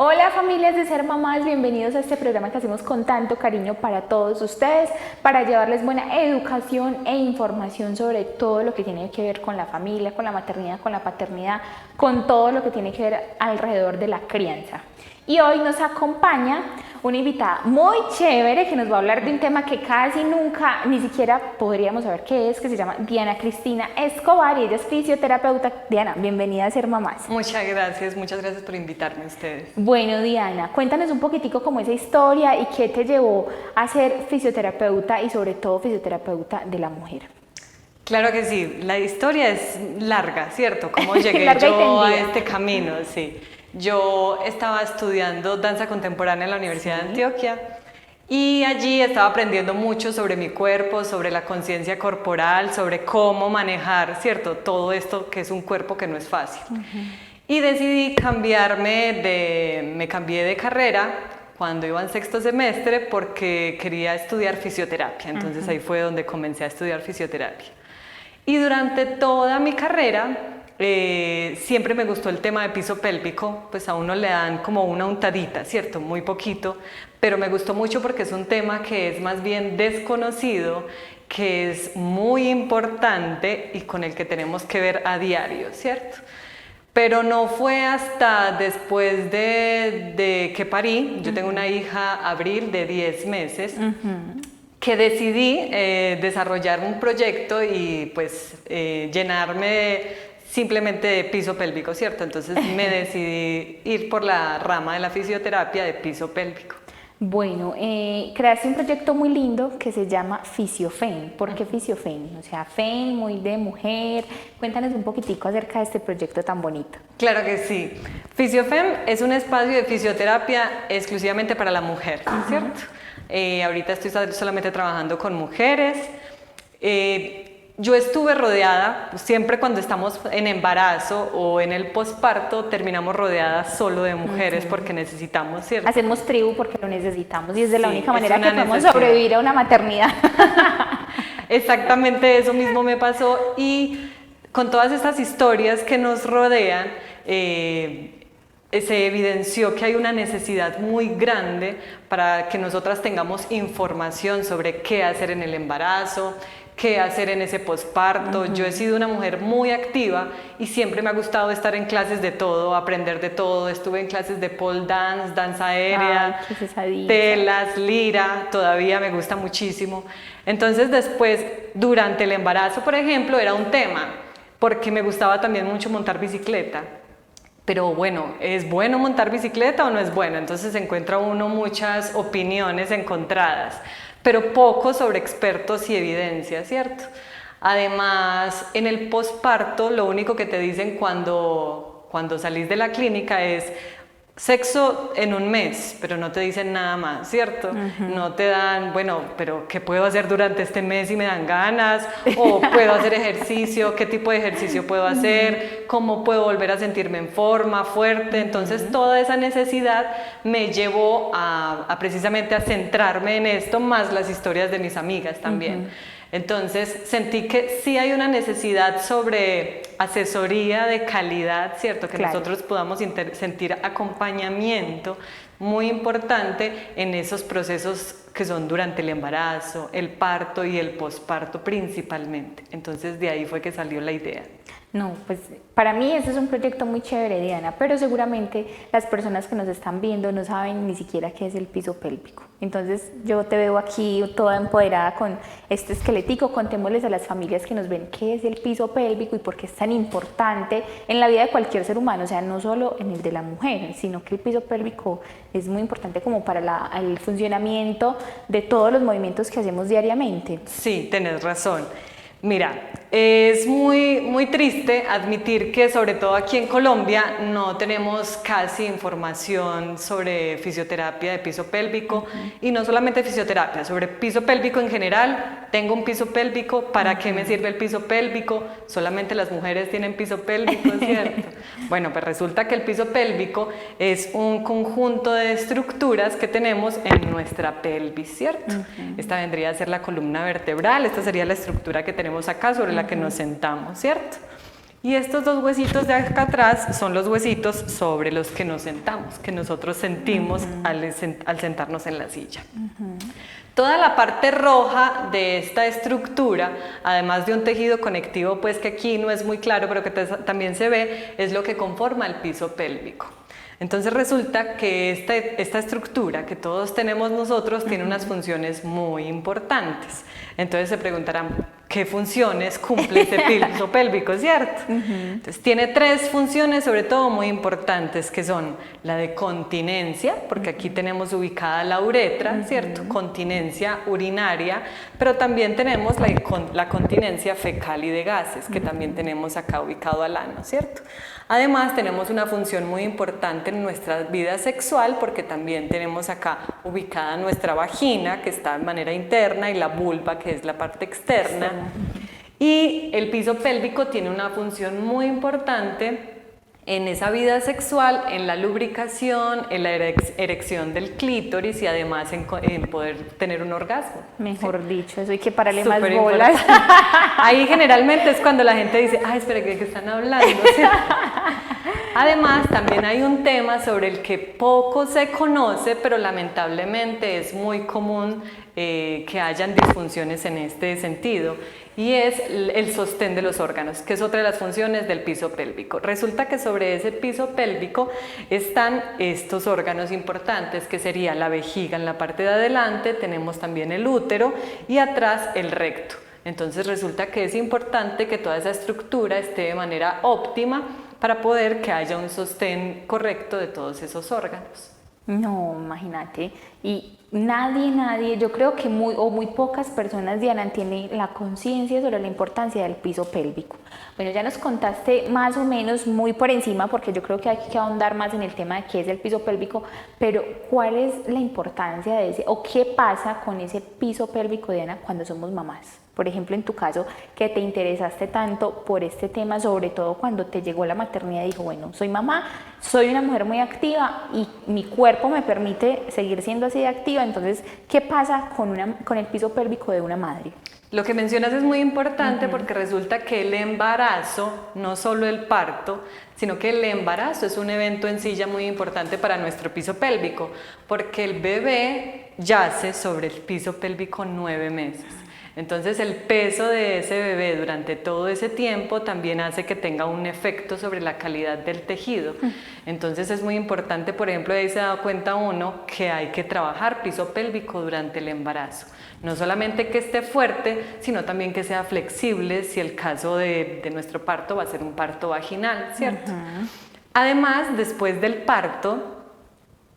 Hola familias de Ser Mamás, bienvenidos a este programa que hacemos con tanto cariño para todos ustedes, para llevarles buena educación e información sobre todo lo que tiene que ver con la familia, con la maternidad, con la paternidad, con todo lo que tiene que ver alrededor de la crianza. Y hoy nos acompaña una invitada muy chévere que nos va a hablar de un tema que casi nunca, ni siquiera podríamos saber qué es, que se llama Diana Cristina Escobar y ella es fisioterapeuta. Diana, bienvenida a Ser Mamás. Muchas gracias por invitarme a ustedes. Bueno, Diana, cuéntanos un poquitico cómo esa historia y qué te llevó a ser fisioterapeuta y sobre todo fisioterapeuta de la mujer. Claro que sí, la historia es larga, ¿cierto? ¿Cómo llegué yo a este camino? Sí. Yo estaba estudiando danza contemporánea en la Universidad de Antioquia y allí estaba aprendiendo mucho sobre mi cuerpo, sobre la conciencia corporal, sobre cómo manejar, ¿cierto? Todo esto que es un cuerpo que no es fácil. Y decidí me cambié de carrera cuando iba en sexto semestre porque quería estudiar fisioterapia. Entonces ahí fue donde comencé a estudiar fisioterapia. Y durante toda mi carrera siempre me gustó el tema de piso pélvico, pues a uno le dan como una untadita, ¿cierto? Muy poquito, pero me gustó mucho porque es un tema que es más bien desconocido, que es muy importante y con el que tenemos que ver a diario, ¿cierto? Pero no fue hasta después de que parí, yo tengo una hija, Abril, de 10 meses, que decidí desarrollar un proyecto y pues llenarme simplemente de piso pélvico, ¿cierto? Entonces me decidí ir por la rama de la fisioterapia de piso pélvico. Bueno, creaste un proyecto muy lindo que se llama Fisiofem. ¿Por qué Fisiofem? O sea, Fem, muy de mujer. Cuéntanos un poquitico acerca de este proyecto tan bonito. Claro que sí. Fisiofem es un espacio de fisioterapia exclusivamente para la mujer, ¿cierto? Ahorita estoy solamente trabajando con mujeres. Yo estuve rodeada, siempre cuando estamos en embarazo o en el posparto, terminamos rodeadas solo de mujeres porque necesitamos, ¿cierto? Hacemos tribu porque lo necesitamos y es de la única manera que podemos sobrevivir a una maternidad. Exactamente eso mismo me pasó y con todas estas historias que nos rodean, se evidenció que hay una necesidad muy grande para que nosotras tengamos información sobre qué hacer en el embarazo, qué hacer en ese posparto. Yo he sido una mujer muy activa y siempre me ha gustado estar en clases de todo, aprender de todo. Estuve en clases de pole dance, danza aérea, telas, lira, todavía me gusta muchísimo. Entonces después, durante el embarazo, por ejemplo, era un tema, porque me gustaba también mucho montar bicicleta. Pero bueno, ¿es bueno montar bicicleta o no es bueno? Entonces encuentra uno muchas opiniones encontradas, pero poco sobre expertos y evidencia, ¿cierto? Además, en el posparto, lo único que te dicen cuando salís de la clínica es sexo en un mes, pero no te dicen nada más, ¿cierto? No te dan, bueno, pero ¿qué puedo hacer durante este mes si me dan ganas? ¿O puedo hacer ejercicio? ¿Qué tipo de ejercicio puedo hacer? ¿Cómo puedo volver a sentirme en forma, fuerte? Entonces toda esa necesidad me llevó precisamente a centrarme en esto, más las historias de mis amigas también. Entonces sentí que sí hay una necesidad sobre asesoría de calidad, ¿cierto? Que nosotros podamos sentir acompañamiento muy importante en esos procesos que son durante el embarazo, el parto y el posparto principalmente. Entonces de ahí fue que salió la idea. No, pues para mí ese es un proyecto muy chévere, Diana, pero seguramente las personas que nos están viendo no saben ni siquiera qué es el piso pélvico. Entonces yo te veo aquí toda empoderada con este esquelético. Contémosles a las familias que nos ven qué es el piso pélvico y por qué es tan importante en la vida de cualquier ser humano, o sea, no solo en el de la mujer, sino que el piso pélvico es muy importante como para el funcionamiento de todos los movimientos que hacemos diariamente. Sí, tenés razón. Mira, es muy triste admitir que sobre todo aquí en Colombia no tenemos casi información sobre fisioterapia de piso pélvico y no solamente fisioterapia, sobre piso pélvico en general. Tengo un piso pélvico, ¿para qué me sirve el piso pélvico? Solamente las mujeres tienen piso pélvico, ¿cierto? Bueno, pues resulta que el piso pélvico es un conjunto de estructuras que tenemos en nuestra pelvis, ¿cierto? Esta vendría a ser la columna vertebral, esta sería la estructura que tenemos acá sobre la que nos sentamos, ¿cierto? Y estos dos huesitos de acá atrás son los huesitos sobre los que nos sentamos, que nosotros sentimos al sentarnos en la silla. Toda la parte roja de esta estructura, además de un tejido conectivo, pues que aquí no es muy claro, pero que también se ve, es lo que conforma el piso pélvico. Entonces resulta que esta estructura que todos tenemos nosotros tiene unas funciones muy importantes. Entonces se preguntarán, ¿qué funciones cumple este piso pélvico, cierto? Entonces tiene 3 funciones sobre todo muy importantes, que son la de continencia, porque aquí tenemos ubicada la uretra, ¿cierto? Continencia urinaria, pero también tenemos la continencia fecal y de gases, que también tenemos acá ubicado al ano, ¿cierto? Además tenemos una función muy importante en nuestra vida sexual, porque también tenemos acá ubicada nuestra vagina, que está de manera interna, y la vulva, que es la parte externa. Y el piso pélvico tiene una función muy importante en esa vida sexual, en la lubricación, en la erección del clítoris y además en poder tener un orgasmo. Mejor dicho, eso hay que pararle Súper más bolas. Ahí generalmente es cuando la gente dice, ay, espera, ¿de qué están hablando? Además, también hay un tema sobre el que poco se conoce, pero lamentablemente es muy común que hayan disfunciones en este sentido, y es el sostén de los órganos, que es otra de las funciones del piso pélvico. Resulta que sobre ese piso pélvico están estos órganos importantes, que sería la vejiga en la parte de adelante, tenemos también el útero y atrás el recto. Entonces resulta que es importante que toda esa estructura esté de manera óptima para poder que haya un sostén correcto de todos esos órganos. No, imagínate. Y nadie, yo creo que muy pocas personas, Diana, tienen la conciencia sobre la importancia del piso pélvico. Bueno, ya nos contaste más o menos muy por encima, porque yo creo que hay que ahondar más en el tema de qué es el piso pélvico, pero ¿cuál es la importancia de ese, o qué pasa con ese piso pélvico, Diana, cuando somos mamás? Por ejemplo, en tu caso, que te interesaste tanto por este tema, sobre todo cuando te llegó la maternidad y dijo, bueno, soy mamá, soy una mujer muy activa y mi cuerpo me permite seguir siendo así de activa, entonces, ¿qué pasa con el piso pélvico de una madre? Lo que mencionas es muy importante porque resulta que el embarazo, no solo el parto, sino que el embarazo es un evento en sí ya muy importante para nuestro piso pélvico, porque el bebé yace sobre el piso pélvico 9 meses. Entonces el peso de ese bebé durante todo ese tiempo también hace que tenga un efecto sobre la calidad del tejido. Entonces es muy importante, por ejemplo, ahí se da cuenta uno que hay que trabajar piso pélvico durante el embarazo. No solamente que esté fuerte, sino también que sea flexible si el caso de nuestro parto va a ser un parto vaginal, ¿cierto? Además, después del parto,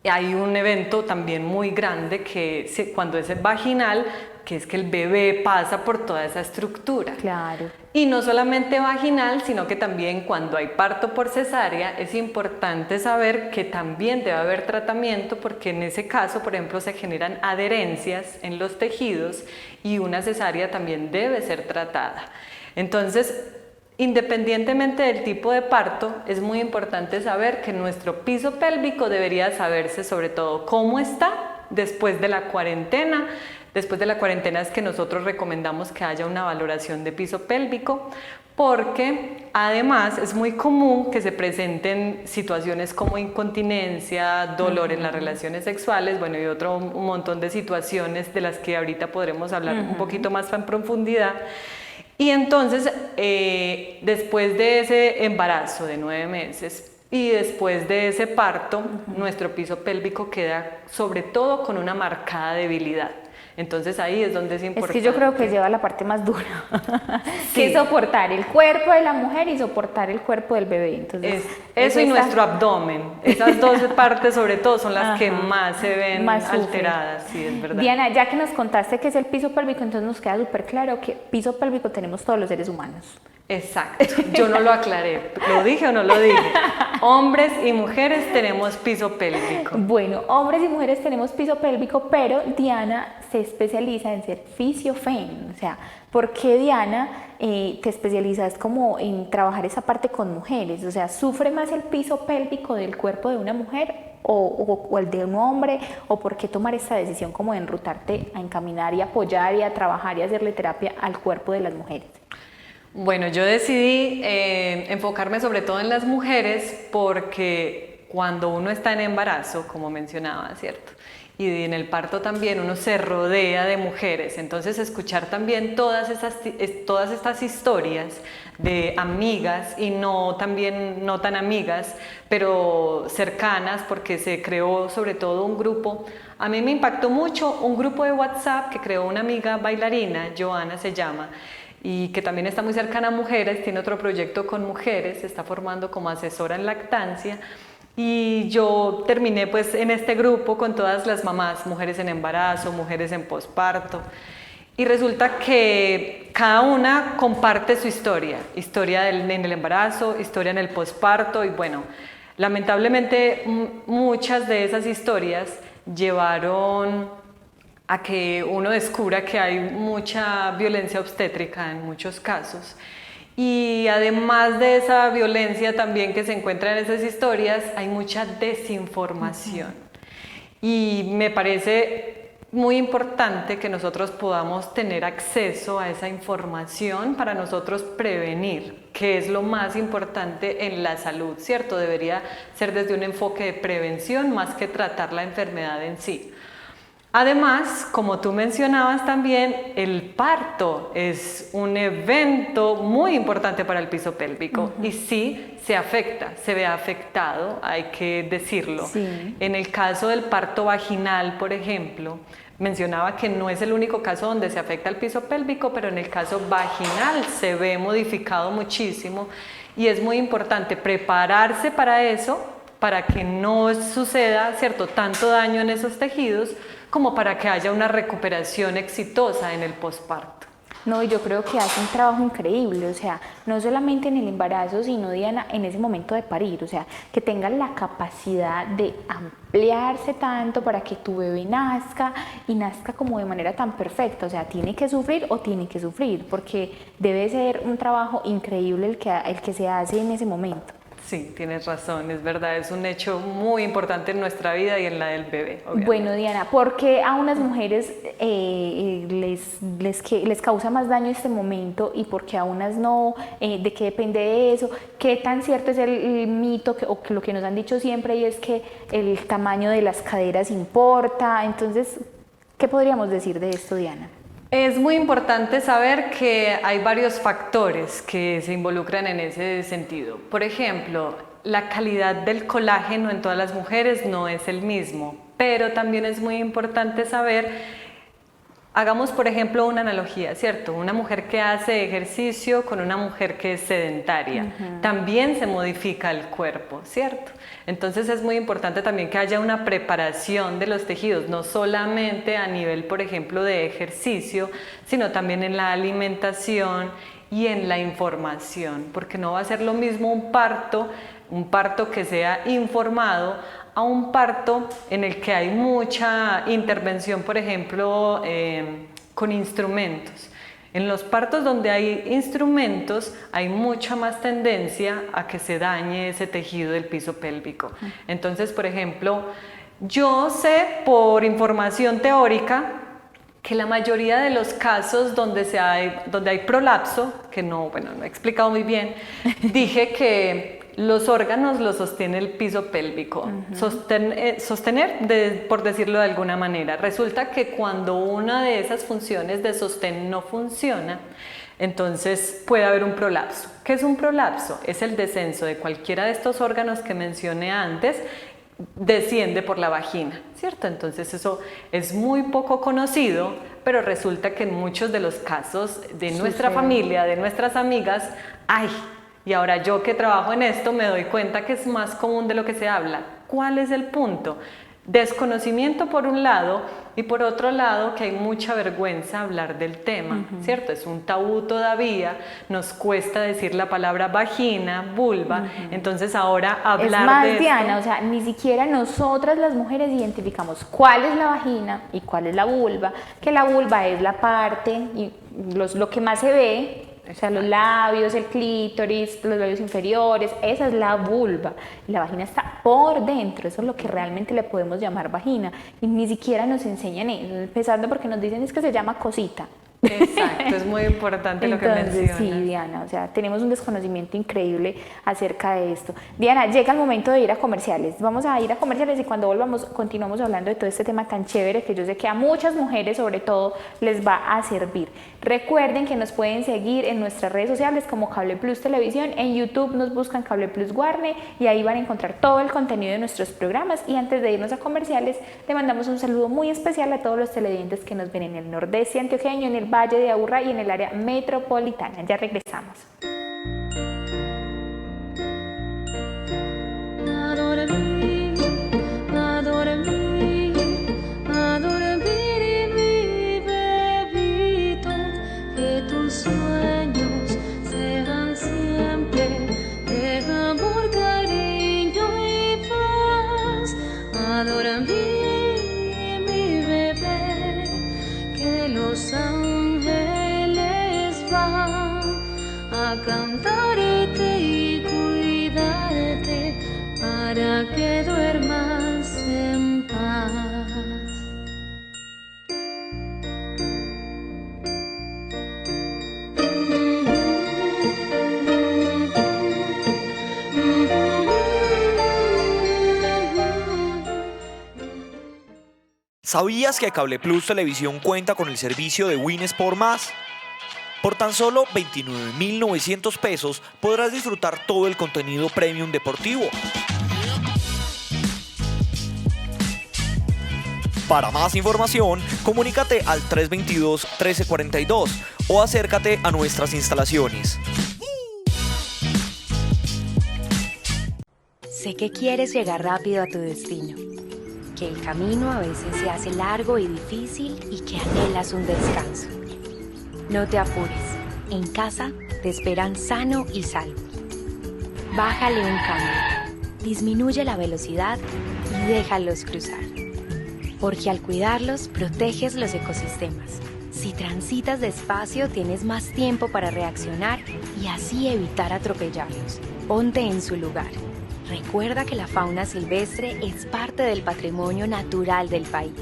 hay un evento también muy grande que cuando es vaginal, que es que el bebé pasa por toda esa estructura. Claro. Y no solamente vaginal, sino que también cuando hay parto por cesárea, es importante saber que también debe haber tratamiento, porque en ese caso, por ejemplo, se generan adherencias en los tejidos y una cesárea también debe ser tratada. Entonces, independientemente del tipo de parto, es muy importante saber que nuestro piso pélvico debería saberse sobre todo cómo está después de la cuarentena. Después de la cuarentena es que nosotros recomendamos que haya una valoración de piso pélvico, porque además es muy común que se presenten situaciones como incontinencia, dolor en las relaciones sexuales, bueno, y un montón de situaciones de las que ahorita podremos hablar un poquito más en profundidad. Y entonces, después de ese embarazo de 9 meses y después de ese parto, nuestro piso pélvico queda sobre todo con una marcada debilidad. Entonces ahí es donde es importante. Es que yo creo que lleva la parte más dura, que es soportar el cuerpo de la mujer y soportar el cuerpo del bebé. Entonces, eso y nuestro abdomen, esas dos partes sobre todo son las que más se ven más alteradas, sí, es verdad. Diana, ya que nos contaste qué es el piso pélvico, entonces nos queda súper claro que piso pélvico tenemos todos los seres humanos. Exacto, yo no lo aclaré, ¿lo dije o no lo dije? Hombres y mujeres tenemos piso pélvico. Bueno, hombres y mujeres tenemos piso pélvico, pero Diana se especializa en ser fisiofem, o sea, ¿por qué, Diana, te especializas como en trabajar esa parte con mujeres? O sea, ¿sufre más el piso pélvico del cuerpo de una mujer o el de un hombre? ¿O por qué tomar esta decisión como de enrutarte a encaminar y apoyar y a trabajar y hacerle terapia al cuerpo de las mujeres? Bueno, yo decidí enfocarme sobre todo en las mujeres porque cuando uno está en embarazo, como mencionaba, ¿cierto? Y en el parto también uno se rodea de mujeres, entonces escuchar también todas estas historias de amigas y no también no tan amigas, pero cercanas porque se creó sobre todo un grupo. A mí me impactó mucho un grupo de WhatsApp que creó una amiga bailarina, Joana se llama, y que también está muy cercana a mujeres, tiene otro proyecto con mujeres, se está formando como asesora en lactancia. Y yo terminé pues en este grupo con todas las mamás, mujeres en embarazo, mujeres en posparto. Y resulta que cada una comparte su historia, historia en el embarazo, historia en el posparto y bueno, lamentablemente muchas de esas historias llevaron a que uno descubra que hay mucha violencia obstétrica en muchos casos. Y además de esa violencia también que se encuentra en esas historias, hay mucha desinformación. Y me parece muy importante que nosotros podamos tener acceso a esa información para nosotros prevenir, que es lo más importante en la salud, ¿cierto? Debería ser desde un enfoque de prevención más que tratar la enfermedad en sí. Además, como tú mencionabas también, el parto es un evento muy importante para el piso pélvico y sí se afecta, se ve afectado, hay que decirlo. Sí. En el caso del parto vaginal, por ejemplo, mencionaba que no es el único caso donde se afecta el piso pélvico, pero en el caso vaginal se ve modificado muchísimo y es muy importante prepararse para eso, para que no suceda, ¿cierto?, tanto daño en esos tejidos, como para que haya una recuperación exitosa en el posparto. No, y yo creo que hace un trabajo increíble, o sea, no solamente en el embarazo, sino Diana, en ese momento de parir, o sea, que tengan la capacidad de ampliarse tanto para que tu bebé nazca y nazca como de manera tan perfecta, o sea, tiene que sufrir o tiene que sufrir, porque debe ser un trabajo increíble el que se hace en ese momento. Sí, tienes razón, es verdad, es un hecho muy importante en nuestra vida y en la del bebé, obviamente. Bueno, Diana, ¿por qué a unas mujeres les causa más daño este momento y por qué a unas no? ¿De qué depende de eso? ¿Qué tan cierto es el mito o que lo que nos han dicho siempre y es que el tamaño de las caderas importa? Entonces, ¿qué podríamos decir de esto, Diana? Es muy importante saber que hay varios factores que se involucran en ese sentido. Por ejemplo, la calidad del colágeno en todas las mujeres no es el mismo, pero también es muy importante saber, hagamos por ejemplo una analogía, ¿cierto? Una mujer que hace ejercicio con una mujer que es sedentaria, también se modifica el cuerpo, ¿cierto? Entonces es muy importante también que haya una preparación de los tejidos, no solamente a nivel, por ejemplo, de ejercicio, sino también en la alimentación y en la información, porque no va a ser lo mismo un parto que sea informado, a un parto en el que hay mucha intervención, por ejemplo, con instrumentos. En los partos donde hay instrumentos hay mucha más tendencia a que se dañe ese tejido del piso pélvico. Entonces, por ejemplo, yo sé por información teórica que la mayoría de los casos donde hay prolapso, que no he explicado muy bien, dije que los órganos los sostiene el piso pélvico, sostener, por decirlo de alguna manera. Resulta que cuando una de esas funciones de sostén no funciona, entonces puede haber un prolapso. ¿Qué es un prolapso? Es el descenso de cualquiera de estos órganos que mencioné antes, desciende por la vagina, ¿cierto? Entonces eso es muy poco conocido, pero resulta que en muchos de los casos de nuestra familia, de nuestras amigas, ¡ay! Y ahora yo que trabajo en esto me doy cuenta que es más común de lo que se habla. ¿Cuál es el punto? Desconocimiento por un lado y por otro lado que hay mucha vergüenza hablar del tema, ¿cierto? Es un tabú todavía, nos cuesta decir la palabra vagina, vulva, entonces ahora hablar es más, de Diana, esto, o sea, ni siquiera nosotras las mujeres identificamos cuál es la vagina y cuál es la vulva, que la vulva es la parte y lo que más se ve. O sea, los labios, el clítoris, los labios inferiores, esa es la vulva. La vagina está por dentro, eso es lo que realmente le podemos llamar vagina. Y ni siquiera nos enseñan eso, empezando porque nos dicen es que se llama cosita. Exacto, es muy importante lo que Entonces, sí, mencionas. Diana, o sea, tenemos un desconocimiento increíble acerca de esto. Diana, llega el momento de ir a comerciales. Vamos a ir a comerciales y cuando volvamos continuamos hablando de todo este tema tan chévere que yo sé que a muchas mujeres sobre todo les va a servir. Recuerden que nos pueden seguir en nuestras redes sociales como Cable Plus Televisión. En YouTube nos buscan Cable Plus Guarne y ahí van a encontrar todo el contenido de nuestros programas. Y antes de irnos a comerciales, le mandamos un saludo muy especial a todos los televidentes que nos ven en el nordeste antioqueño, en el Valle de Aburrá y en el área metropolitana. Ya regresamos. Sueños sean siempre de amor, cariño y paz. Adora mi bebé, que los ángeles van a cantarte y cuidarte para que duermas en paz. ¿Sabías que Cable Plus Televisión cuenta con el servicio de Win Sport Más? Por tan solo 29.900 pesos podrás disfrutar todo el contenido premium deportivo. Para más información, comunícate al 322-1342 o acércate a nuestras instalaciones. Sé que quieres llegar rápido a tu destino, que el camino a veces se hace largo y difícil y que anhelas un descanso. No te apures, en casa te esperan sano y salvo. Bájale un cambio, disminuye la velocidad y déjalos cruzar. Porque al cuidarlos, proteges los ecosistemas. Si transitas despacio, tienes más tiempo para reaccionar y así evitar atropellarlos. Ponte en su lugar. Recuerda que la fauna silvestre es parte del patrimonio natural del país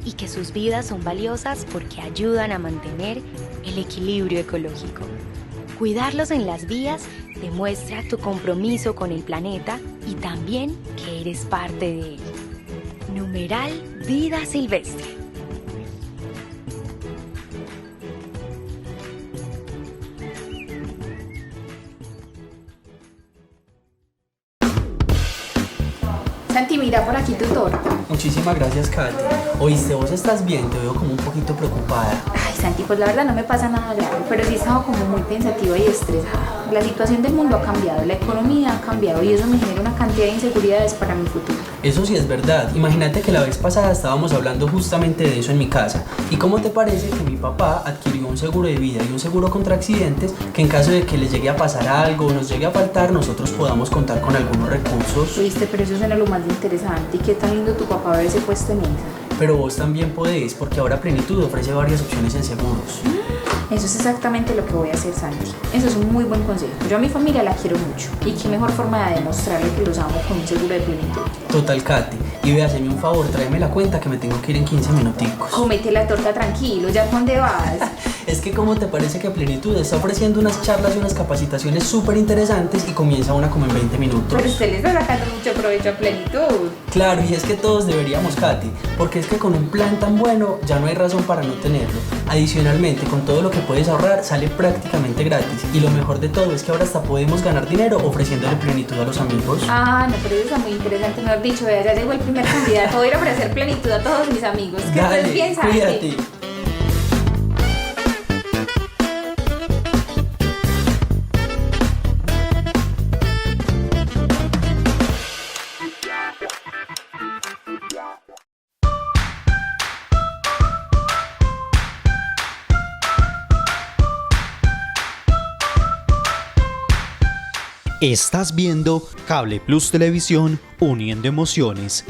y que sus vidas son valiosas porque ayudan a mantener el equilibrio ecológico. Cuidarlos en las vías demuestra tu compromiso con el planeta y también que eres parte de él. Numeral Vida Silvestre. Santi, mira por aquí tu torta. Muchísimas gracias, Katy. Oíste, vos estás bien, te veo como un poquito preocupada. Ay, Santi, pues la verdad no me pasa nada grave, pero sí he estado como muy pensativa y estresada. La situación del mundo ha cambiado, la economía ha cambiado y eso me genera una cantidad de inseguridades para mi futuro. Eso sí es verdad. Imagínate que la vez pasada estábamos hablando justamente de eso en mi casa. ¿Y cómo te parece que mi papá adquirió un seguro de vida y un seguro contra accidentes que en caso de que les llegue a pasar algo o nos llegue a faltar, nosotros podamos contar con algunos recursos? Viste, pero eso suena lo más interesante. ¿Y qué tan lindo tu papá haberse puesto en esa? Pero vos también podés, porque ahora Plenitud ofrece varias opciones en seguros. Eso es exactamente lo que voy a hacer, Santi. Eso es un muy buen consejo. Yo a mi familia la quiero mucho. Y qué mejor forma de demostrarle que los amo con un seguro de plenitud. Total, Katy. Y ve, hazme un favor, tráeme la cuenta que me tengo que ir en 15 minuticos. Cómete la torta tranquilo, ¿ya por dónde vas? Es que ¿cómo te parece que Plenitud está ofreciendo unas charlas y unas capacitaciones súper interesantes y comienza una como en 20 minutos? Pero usted le está sacando mucho provecho a plenitud. Claro, y es que todos deberíamos, Katy, porque es que con un plan tan bueno ya no hay razón para no tenerlo. Adicionalmente, con todo lo que puedes ahorrar, sale prácticamente gratis. Y lo mejor de todo es que ahora hasta podemos ganar dinero ofreciéndole Plenitud a los amigos. Ah, no, pero eso está muy interesante. Mejor dicho, vea, ya llegó el primer candidato. Voy a ir a ofrecer plenitud a todos mis amigos. Que Dale, estés bien, Santi. cuídate. Estás viendo Cable Plus Televisión, uniendo emociones.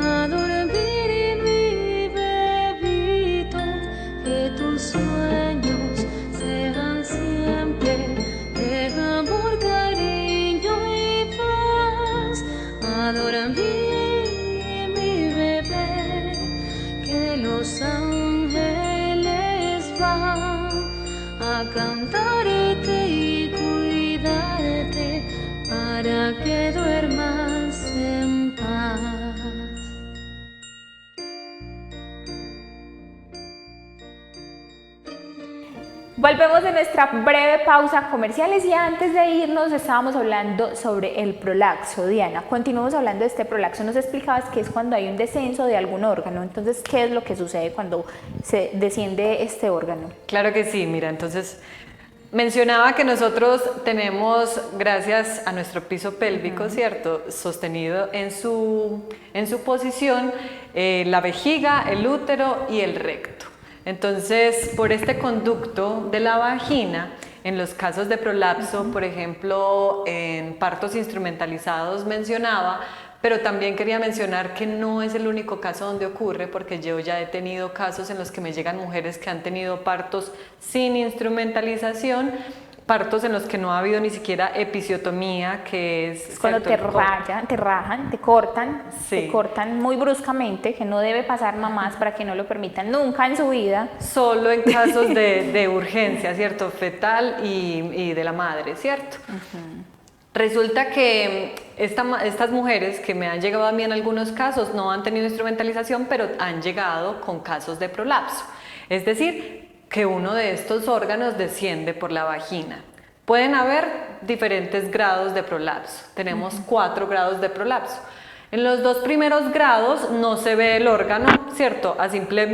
A dormir mi bebito, que tus sueños sean siempre a cantarte y cuidarte para que duermas en paz. Volvemos de nuestra breve pausa comerciales y antes de irnos estábamos hablando sobre el prolapso. Diana, continuamos hablando de este prolapso. Nos explicabas que es cuando hay un descenso de algún órgano. Entonces, ¿qué es lo que sucede cuando se desciende este órgano? Claro que sí, mira, entonces mencionaba que nosotros tenemos, gracias a nuestro piso pélvico, ¿cierto?, sostenido en su posición, la vejiga, el útero y el recto. Entonces, por este conducto de la vagina, en los casos de prolapso, por ejemplo, en partos instrumentalizados mencionaba, pero también quería mencionar que no es el único caso donde ocurre, porque yo ya he tenido casos en los que me llegan mujeres que han tenido partos sin instrumentalización, partos en los que no ha habido ni siquiera episiotomía, que es cuando ¿cierto? te rajan, te cortan muy bruscamente, que no debe pasar mamás para que no lo permitan nunca en su vida. Solo en casos de urgencia, ¿cierto? Fetal y de la madre, ¿cierto? Resulta que estas mujeres que me han llegado a mí en algunos casos no han tenido instrumentalización, pero han llegado con casos de prolapso. Es decir, que uno de estos órganos desciende por la vagina. Pueden haber diferentes grados de prolapso. Tenemos 4 grados de prolapso. En los 2 primeros grados no se ve el órgano, ¿cierto? A simple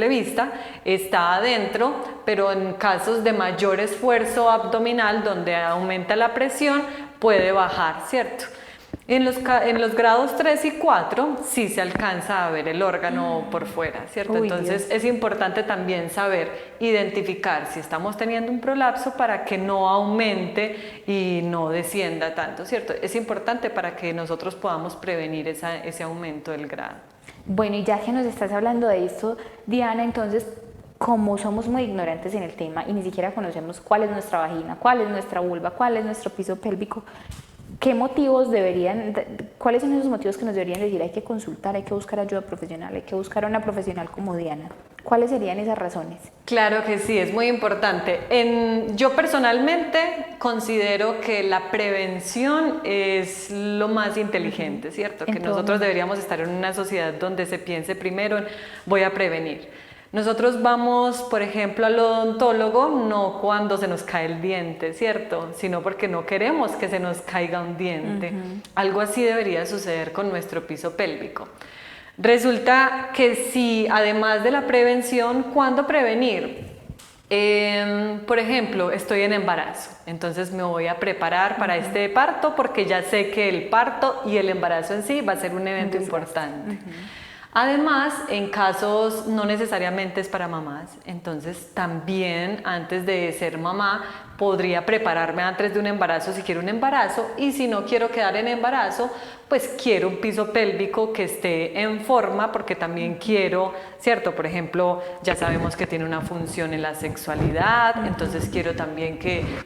vista está adentro, pero en casos de mayor esfuerzo abdominal, donde aumenta la presión, puede bajar, ¿cierto? En los grados 3 y 4 sí se alcanza a ver el órgano por fuera, ¿cierto? Uy, Entonces Dios. es importante también saber identificar si estamos teniendo un prolapso para que no aumente y no descienda tanto, ¿cierto? Es importante para que nosotros podamos prevenir ese aumento del grado. Bueno, y ya que nos estás hablando de esto, Diana, entonces, como somos muy ignorantes en el tema y ni siquiera conocemos cuál es nuestra vagina, cuál es nuestra vulva, cuál es nuestro piso pélvico, ¿qué motivos cuáles son esos motivos que nos deberían decir hay que consultar, hay que buscar ayuda profesional, hay que buscar a una profesional como Diana? ¿Cuáles serían esas razones? Claro que sí, es muy importante. Yo personalmente considero que la prevención es lo más inteligente, ¿cierto? Que nosotros deberíamos estar en una sociedad donde se piense primero en voy a prevenir. Nosotros vamos, por ejemplo, al odontólogo no cuando se nos cae el diente, ¿cierto? Sino porque no queremos que se nos caiga un diente. Algo así debería suceder con nuestro piso pélvico. Resulta que si, además de la prevención, ¿cuándo prevenir? Por ejemplo, estoy en embarazo, entonces me voy a preparar para este parto porque ya sé que el parto y el embarazo en sí va a ser un evento importante. Además, en casos no necesariamente es para mamás, entonces también antes de ser mamá podría prepararme antes de un embarazo si quiero un embarazo, y si no quiero quedar en embarazo, pues quiero un piso pélvico que esté en forma, porque también quiero, ¿cierto? Por ejemplo, ya sabemos que tiene una función en la sexualidad, entonces quiero también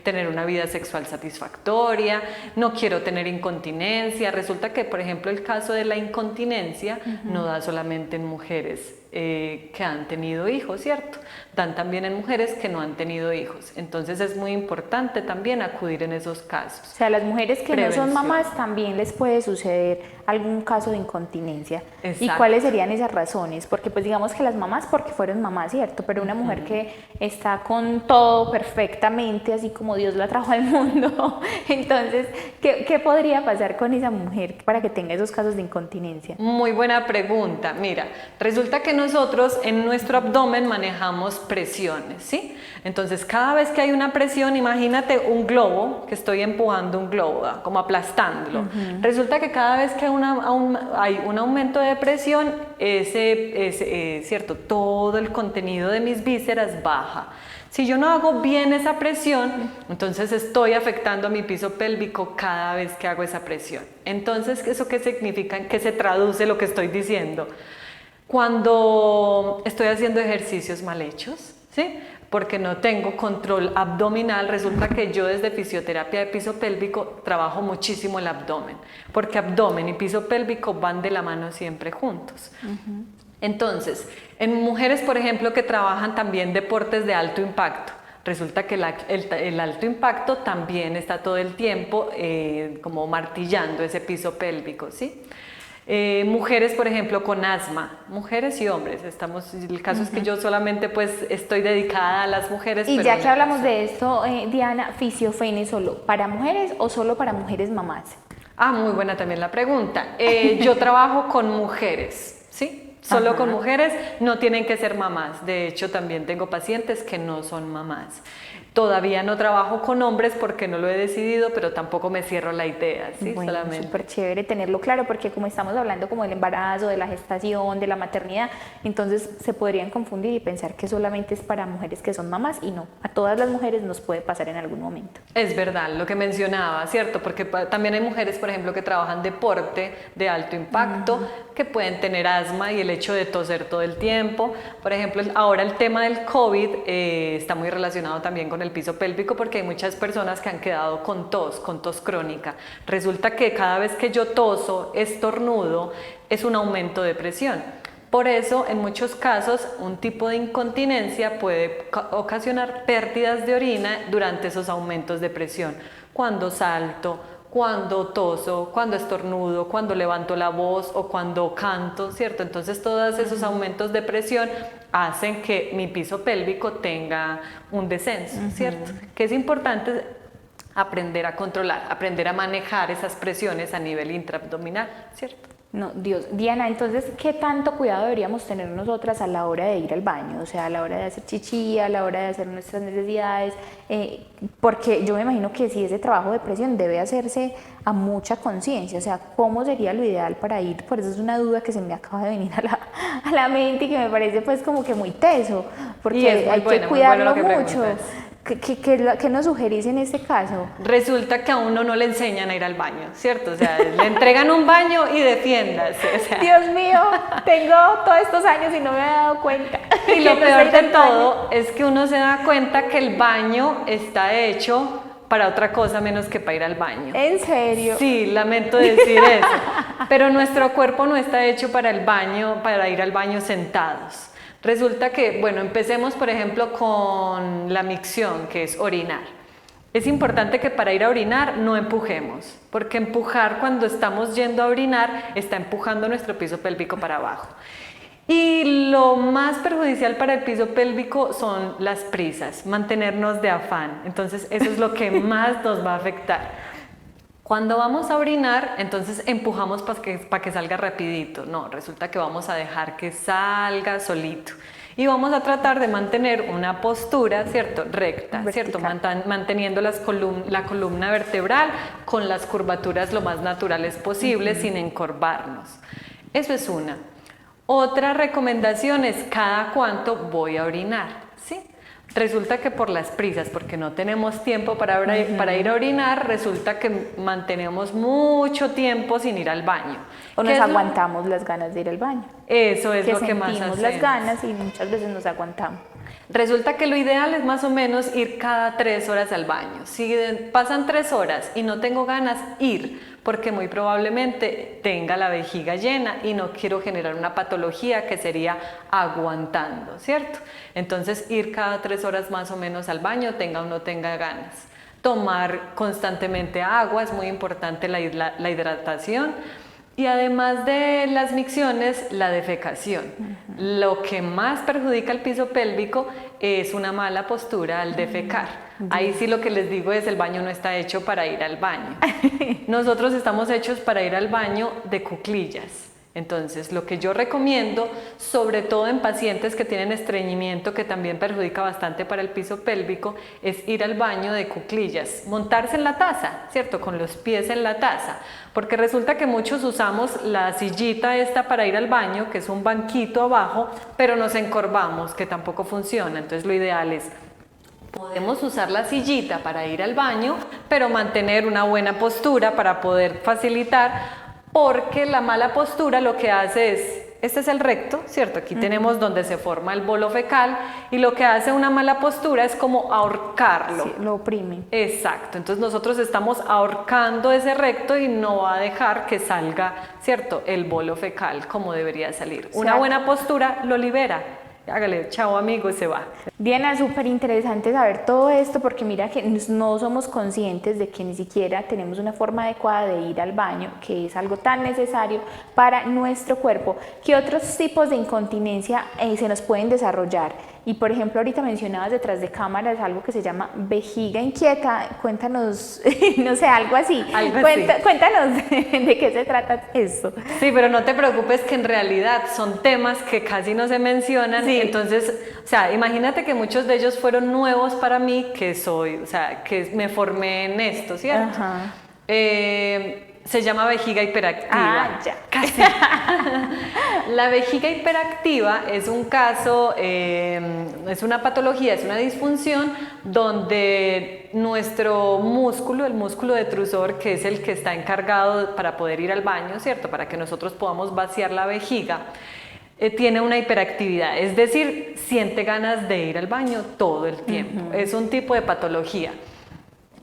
tener una vida sexual satisfactoria, no quiero tener incontinencia. Resulta que, por ejemplo, el caso de la incontinencia no da solamente en mujeres que han tenido hijos, ¿cierto? Dan también en mujeres que no han tenido hijos. Entonces es muy importante también acudir en esos casos. O sea, a las mujeres que Prevención. no son mamás también les puede suceder algún caso de incontinencia. ¿Y Exacto. cuáles serían esas razones? Porque pues digamos que las mamás porque fueron mamás, ¿cierto? Pero una mujer que está con todo perfectamente, así como Dios la trajo al mundo, entonces, ¿qué podría pasar con esa mujer para que tenga esos casos de incontinencia? Muy buena pregunta. Mira, resulta que nosotros en nuestro abdomen manejamos presiones, ¿sí? Entonces, cada vez que hay una presión, imagínate un globo, que estoy empujando un globo, como aplastándolo. Resulta que cada vez que hay un aumento de presión, ¿cierto? Todo el contenido de mis vísceras baja. Si yo no hago bien esa presión, entonces estoy afectando a mi piso pélvico cada vez que hago esa presión. Entonces, ¿eso qué significa? ¿En qué se traduce lo que estoy diciendo? Cuando estoy haciendo ejercicios mal hechos, ¿sí? Porque no tengo control abdominal, resulta que yo desde fisioterapia de piso pélvico trabajo muchísimo el abdomen, porque abdomen y piso pélvico van de la mano siempre juntos. Entonces, en mujeres, por ejemplo, que trabajan también deportes de alto impacto, Resulta que el alto impacto también está todo el tiempo como martillando ese piso pélvico, ¿sí? Mujeres, por ejemplo, con asma, mujeres y hombres, el caso es que yo solamente pues estoy dedicada a las mujeres. Y pero ya que hablamos de esto, Diana, ¿Fisiofene solo para mujeres o solo para mujeres mamás? Muy buena también la pregunta. Yo trabajo con mujeres, ¿sí? Solo con mujeres, no tienen que ser mamás. De hecho, también tengo pacientes que no son mamás. Todavía no trabajo con hombres porque no lo he decidido, pero tampoco me cierro la idea, ¿sí? Bueno, solamente. súper chévere tenerlo claro, porque como estamos hablando como del embarazo, de la gestación, de la maternidad, entonces se podrían confundir y pensar que solamente es para mujeres que son mamás, y no, a todas las mujeres nos puede pasar en algún momento. Es verdad, lo que mencionaba, ¿cierto? Porque también hay mujeres, por ejemplo, que trabajan deporte de alto impacto, que pueden tener asma y el hecho de toser todo el tiempo. Por ejemplo, ahora el tema del COVID está muy relacionado también con el piso pélvico, porque hay muchas personas que han quedado con tos crónica. Resulta que cada vez que yo toso, estornudo, es un aumento de presión. Por eso, en muchos casos, un tipo de incontinencia puede ocasionar pérdidas de orina durante esos aumentos de presión. Cuando salto, cuando toso, cuando estornudo, cuando levanto la voz o cuando canto, ¿cierto? Entonces todos esos aumentos de presión hacen que mi piso pélvico tenga un descenso, ¿cierto? Que es importante aprender a controlar, aprender a manejar esas presiones a nivel intraabdominal, ¿cierto? No, Dios. Diana, entonces, ¿qué tanto cuidado deberíamos tener nosotras a la hora de ir al baño? O sea, a la hora de hacer chichi, a la hora de hacer nuestras necesidades, porque yo me imagino que si ese trabajo de presión debe hacerse a mucha conciencia, o sea, ¿cómo sería lo ideal para ir? Por eso es una duda que se me acaba de venir a la mente y que me parece pues como que muy teso, porque hay que cuidarlo mucho. ¿Qué nos sugerís en este caso? Resulta que a uno no le enseñan a ir al baño, ¿cierto? O sea, le entregan un baño y defiéndase. O sea. Dios mío, tengo todos estos años y no me he dado cuenta. Y lo peor de todo es que uno se da cuenta que el baño está hecho para otra cosa menos que para ir al baño. ¿En serio? Sí, lamento decir eso. Pero nuestro cuerpo no está hecho para el baño, para ir al baño sentados. Resulta que, bueno, empecemos por ejemplo con la micción, que es orinar. Es importante que para ir a orinar no empujemos, porque empujar cuando estamos yendo a orinar está empujando nuestro piso pélvico para abajo. Y lo más perjudicial para el piso pélvico son las prisas, mantenernos de afán. Entonces eso es lo que más nos va a afectar. Cuando vamos a orinar, entonces empujamos para que salga rapidito. No, resulta que vamos a dejar que salga solito. Y vamos a tratar de mantener una postura, ¿cierto? Recta, ¿cierto? Manteniendo la columna vertebral con las curvaturas lo más naturales posible, sin encorvarnos. Eso es una. Otra recomendación es cada cuánto voy a orinar, ¿sí? Resulta que por las prisas, porque no tenemos tiempo para ir a orinar, resulta que mantenemos mucho tiempo sin ir al baño. O nos aguantamos las ganas de ir al baño. Eso es lo que más hacemos. Sentimos las ganas y muchas veces nos aguantamos. Resulta que lo ideal es más o menos ir cada 3 horas al baño. Si pasan 3 horas y no tengo ganas, ir, porque muy probablemente tenga la vejiga llena y no quiero generar una patología que sería aguantando, ¿cierto? Entonces ir cada 3 horas más o menos al baño, tenga o no tenga ganas. Tomar constantemente agua, es muy importante la hidratación. Y además de las micciones, la defecación. Lo que más perjudica el piso pélvico es una mala postura al defecar. Ahí sí lo que les digo es el baño no está hecho para ir al baño. Nosotros estamos hechos para ir al baño de cuclillas. Entonces, lo que yo recomiendo, sobre todo en pacientes que tienen estreñimiento, que también perjudica bastante para el piso pélvico, es ir al baño de cuclillas, montarse en la taza, ¿cierto? Con los pies en la taza, porque resulta que muchos usamos la sillita esta para ir al baño, que es un banquito abajo, pero nos encorvamos, que tampoco funciona. Entonces, lo ideal es podemos usar la sillita para ir al baño, pero mantener una buena postura para poder facilitar. Porque la mala postura lo que hace es, este es el recto, ¿cierto? Aquí tenemos donde se forma el bolo fecal y lo que hace una mala postura es como ahorcarlo. Sí, lo oprime. Exacto, entonces nosotros estamos ahorcando ese recto y no va a dejar que salga, ¿cierto? El bolo fecal como debería salir. Una buena postura lo libera. hágale, chao amigo, y se va. Diana, súper interesante saber todo esto porque mira que no somos conscientes de que ni siquiera tenemos una forma adecuada de ir al baño, que es algo tan necesario para nuestro cuerpo. ¿Qué otros tipos de incontinencia se nos pueden desarrollar? Y por ejemplo, ahorita mencionabas detrás de cámaras algo que se llama vejiga inquieta. Cuéntanos, no sé, algo así. Cuéntanos de qué se trata esto. Sí, pero no te preocupes que en realidad son temas que casi no se mencionan. Sí. Entonces, o sea, imagínate que muchos de ellos fueron nuevos para mí, que me formé en esto, ¿cierto? Ajá. Se llama vejiga hiperactiva. Ah, ya. Casi. La vejiga hiperactiva es un caso, es una patología, es una disfunción donde nuestro músculo, el músculo detrusor, que es el que está encargado para poder ir al baño, ¿cierto? Para que nosotros podamos vaciar la vejiga, tiene una hiperactividad, es decir, siente ganas de ir al baño todo el tiempo. Es un tipo de patología.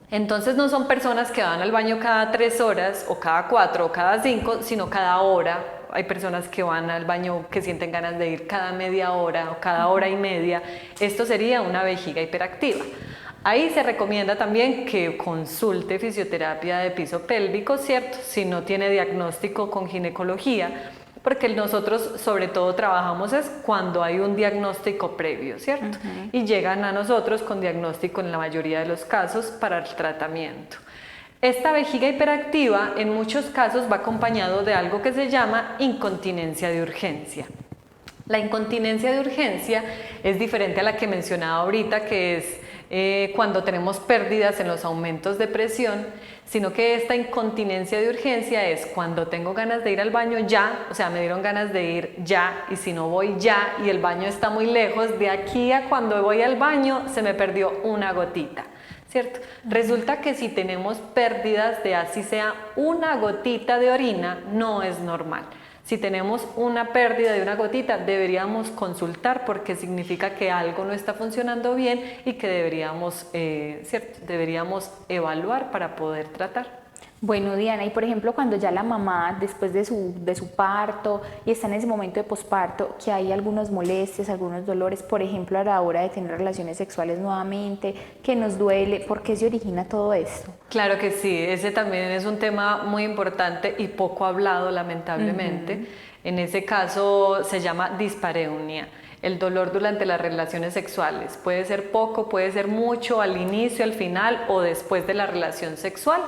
Entonces no son personas que van al baño cada 3 horas o cada 4 o cada 5, sino cada hora. Hay personas que van al baño que sienten ganas de ir cada media hora o cada hora y media. Esto sería una vejiga hiperactiva. Ahí se recomienda también que consulte fisioterapia de piso pélvico, ¿cierto? Si no tiene diagnóstico con ginecología, porque nosotros sobre todo trabajamos es cuando hay un diagnóstico previo, ¿cierto? Y llegan a nosotros con diagnóstico en la mayoría de los casos para el tratamiento. Esta vejiga hiperactiva en muchos casos va acompañado de algo que se llama incontinencia de urgencia. La incontinencia de urgencia es diferente a la que mencionaba ahorita, que es cuando tenemos pérdidas en los aumentos de presión, sino que esta incontinencia de urgencia es cuando tengo ganas de ir al baño ya, o sea, me dieron ganas de ir ya, y si no voy ya y el baño está muy lejos, de aquí a cuando voy al baño se me perdió una gotita, ¿cierto? Resulta que si tenemos pérdidas de así sea una gotita de orina, no es normal. Si tenemos una pérdida de una gotita, deberíamos consultar porque significa que algo no está funcionando bien y que deberíamos evaluar para poder tratar. Bueno, Diana, y por ejemplo, cuando ya la mamá, después de su parto y está en ese momento de posparto, que hay algunas molestias, algunos dolores, por ejemplo, a la hora de tener relaciones sexuales nuevamente, que nos duele, ¿por qué se origina todo esto? Claro que sí, ese también es un tema muy importante y poco hablado, lamentablemente. En ese caso se llama dispareunia. El dolor durante las relaciones sexuales puede ser poco, puede ser mucho, al inicio, al final o después de la relación sexual.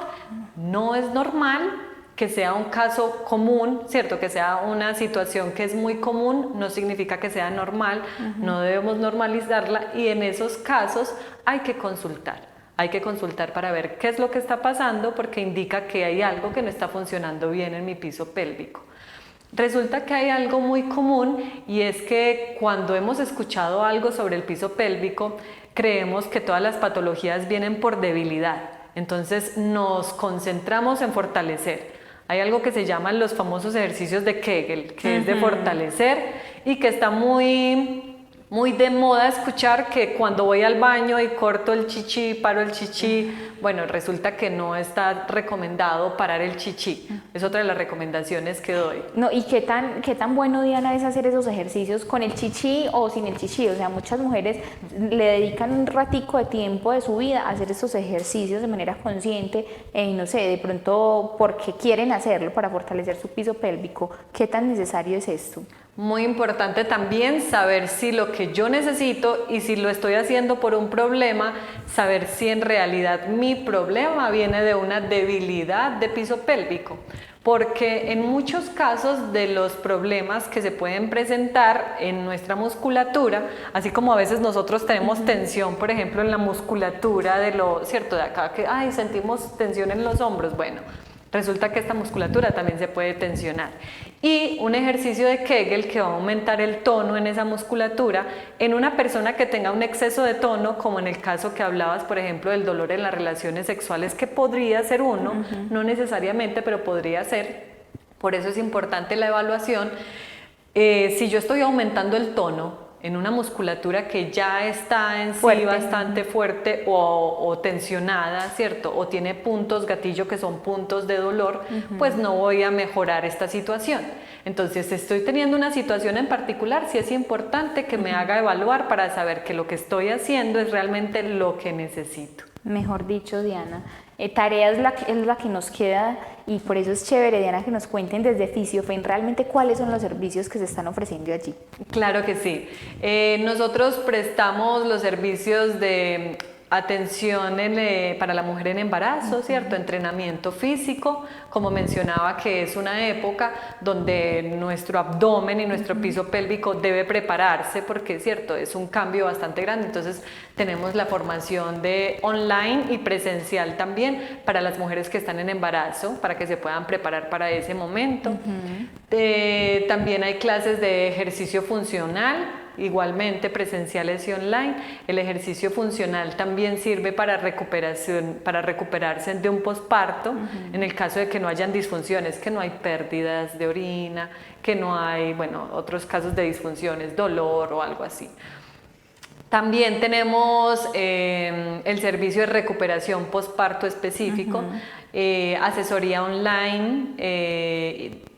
No es normal que sea un caso común, ¿cierto? Que sea una situación que es muy común, no significa que sea normal, no debemos normalizarla y en esos casos hay que consultar. Hay que consultar para ver qué es lo que está pasando porque indica que hay algo que no está funcionando bien en mi piso pélvico. Resulta que hay algo muy común y es que cuando hemos escuchado algo sobre el piso pélvico, creemos que todas las patologías vienen por debilidad. Entonces nos concentramos en fortalecer. Hay algo que se llaman los famosos ejercicios de Kegel, que es de fortalecer y que está muy de moda escuchar que cuando voy al baño y corto el chichi, paro el chichi, bueno, resulta que no está recomendado parar el chichi. Es otra de las recomendaciones que doy. No, ¿y qué tan bueno, Diana, es hacer esos ejercicios con el chichi o sin el chichi? O sea, muchas mujeres le dedican un ratico de tiempo de su vida a hacer esos ejercicios de manera consciente, no sé, de pronto porque quieren hacerlo para fortalecer su piso pélvico. ¿Qué tan necesario es esto? Muy importante también saber si lo que yo necesito y si lo estoy haciendo por un problema, saber si en realidad mi problema viene de una debilidad de piso pélvico. Porque en muchos casos de los problemas que se pueden presentar en nuestra musculatura, así como a veces nosotros tenemos tensión, por ejemplo, en la musculatura de acá, que sentimos tensión en los hombros, bueno, resulta que esta musculatura también se puede tensionar. Y un ejercicio de Kegel que va a aumentar el tono en esa musculatura en una persona que tenga un exceso de tono, como en el caso que hablabas, por ejemplo, del dolor en las relaciones sexuales, que podría ser uno, no necesariamente, pero podría ser. Por eso es importante la evaluación. Si yo estoy aumentando el tono, en una musculatura que ya está en sí Fuerte. bastante fuerte o tensionada, ¿cierto? O tiene puntos gatillo que son puntos de dolor, pues no voy a mejorar esta situación. Entonces, si estoy teniendo una situación en particular, sí es importante que me haga evaluar para saber que lo que estoy haciendo es realmente lo que necesito. Mejor dicho, Diana. Tarea es la que nos queda y por eso es chévere, Diana, que nos cuenten desde Fisiofen realmente cuáles son los servicios que se están ofreciendo allí. Claro que sí. Nosotros prestamos los servicios de atención para la mujer en embarazo, ¿cierto? Entrenamiento físico, como mencionaba, que es una época donde nuestro abdomen y nuestro piso pélvico debe prepararse porque, ¿cierto? Es un cambio bastante grande, entonces tenemos la formación de online y presencial también para las mujeres que están en embarazo, para que se puedan preparar para ese momento. También hay clases de ejercicio funcional, igualmente presenciales y online. El ejercicio funcional también sirve para recuperación, para recuperarse de un posparto, en el caso de que no hayan disfunciones, que no hay pérdidas de orina, que no hay, bueno, otros casos de disfunciones, dolor o algo así. También tenemos el servicio de recuperación posparto específico, asesoría online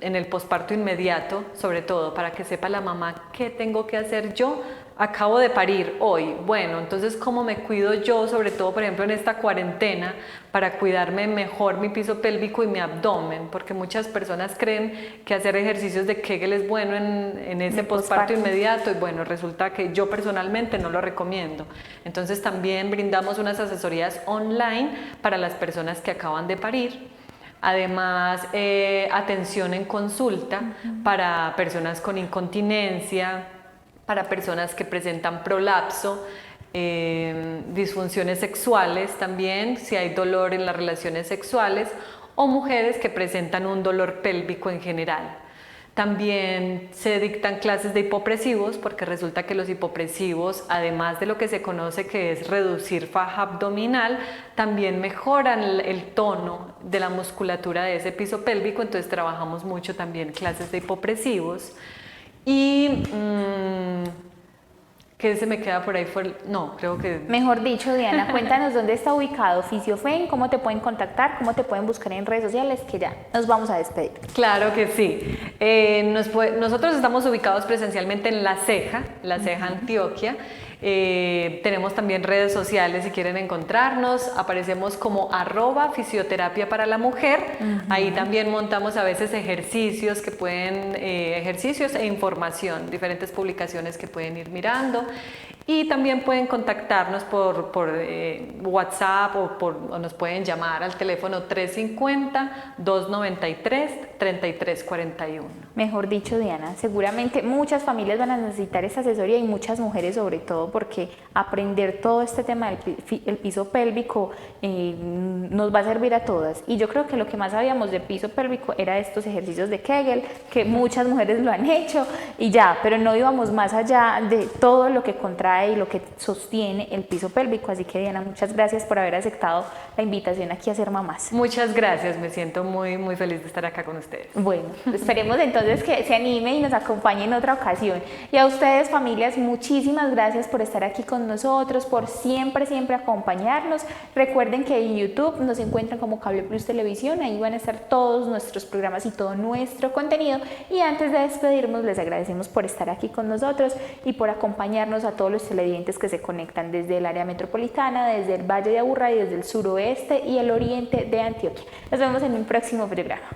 en el posparto inmediato, sobre todo para que sepa la mamá qué tengo que hacer yo. Acabo de parir hoy, bueno, entonces cómo me cuido yo, sobre todo por ejemplo en esta cuarentena, para cuidarme mejor mi piso pélvico y mi abdomen, porque muchas personas creen que hacer ejercicios de Kegel es bueno en ese posparto inmediato y bueno, resulta que yo personalmente no lo recomiendo. Entonces también brindamos unas asesorías online para las personas que acaban de parir. Además, atención en consulta para personas con incontinencia, para personas que presentan prolapso, disfunciones sexuales también, si hay dolor en las relaciones sexuales, o mujeres que presentan un dolor pélvico en general. También se dictan clases de hipopresivos, porque resulta que los hipopresivos, además de lo que se conoce que es reducir faja abdominal, también mejoran el tono de la musculatura de ese piso pélvico, entonces trabajamos mucho también clases de hipopresivos. Y ¿qué se me queda por ahí? No, creo que... Mejor dicho, Diana, cuéntanos dónde está ubicado Fisiofen, cómo te pueden contactar, cómo te pueden buscar en redes sociales, que ya nos vamos a despedir. Claro que sí. Nosotros estamos ubicados presencialmente en La Ceja Antioquia. Tenemos también redes sociales si quieren encontrarnos, aparecemos como @fisioterapia para la mujer. Ahí también montamos a veces ejercicios que pueden, ejercicios e información, diferentes publicaciones que pueden ir mirando. Y también pueden contactarnos por WhatsApp o nos pueden llamar al teléfono 350-293-3341. Mejor dicho, Diana, seguramente muchas familias van a necesitar esa asesoría y muchas mujeres sobre todo porque aprender todo este tema del piso pélvico nos va a servir a todas. Y yo creo que lo que más sabíamos del piso pélvico era estos ejercicios de Kegel, que muchas mujeres lo han hecho y ya, pero no íbamos más allá de todo lo que contrae y lo que sostiene el piso pélvico. Así que Diana, muchas gracias por haber aceptado la invitación aquí a Ser Mamás. Muchas gracias, me siento muy, muy feliz de estar acá con ustedes. Bueno, esperemos entonces que se anime y nos acompañe en otra ocasión. Y a ustedes, familias, muchísimas gracias por estar aquí con nosotros, por siempre acompañarnos. Recuerden que en YouTube nos encuentran como Cable Plus Televisión, ahí van a estar todos nuestros programas y todo nuestro contenido. Y antes de despedirnos, les agradecemos por estar aquí con nosotros y por acompañarnos a todos los televidentes que se conectan desde el área metropolitana, desde el Valle de Aburrá y desde el suroeste y el oriente de Antioquia. Nos vemos en un próximo programa.